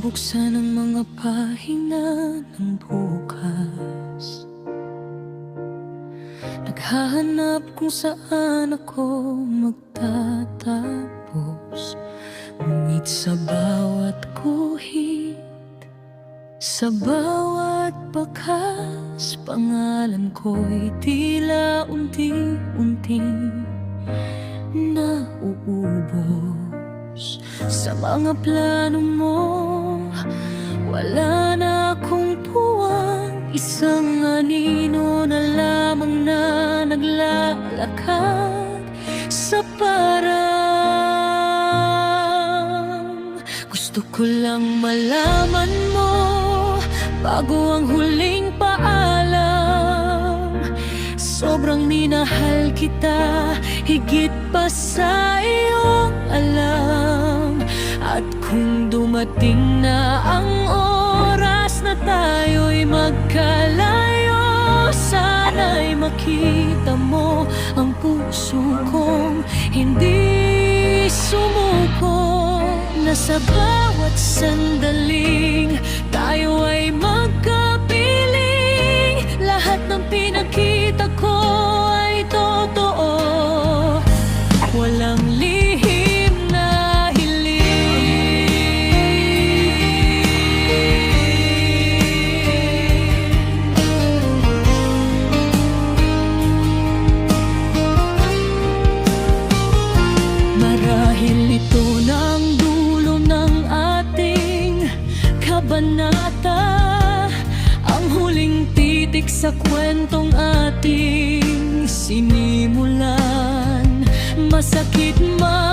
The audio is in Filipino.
buksan ang mga pahina ng bukas. Naghahanap kung saan ako magtatapos. Ngunit sa bawat guhit, sa bawat bakas, pangalan ko'y tila unti-unting nauubos. Sa mga plano mo, wala na akong puwang. Isang anino na lamang na naglalakad sa parang. Gusto ko lang malaman mo bago ang huling paalam. Sobrang minahal kita, higit pa sa iyong alam. At kung dumating na ang oras na tayo'y magkalayo, sana'y makita mo ang puso kong hindi sumuko. Na sa bawat sandaling tayo ay magkapiling. Lahat ng pinakita ko ay totoo, walang lihim na hiling. Marahil ito na ang dulo ng ating kabanata, ang huling titik sa kwentong ating sinimulan. Masakit man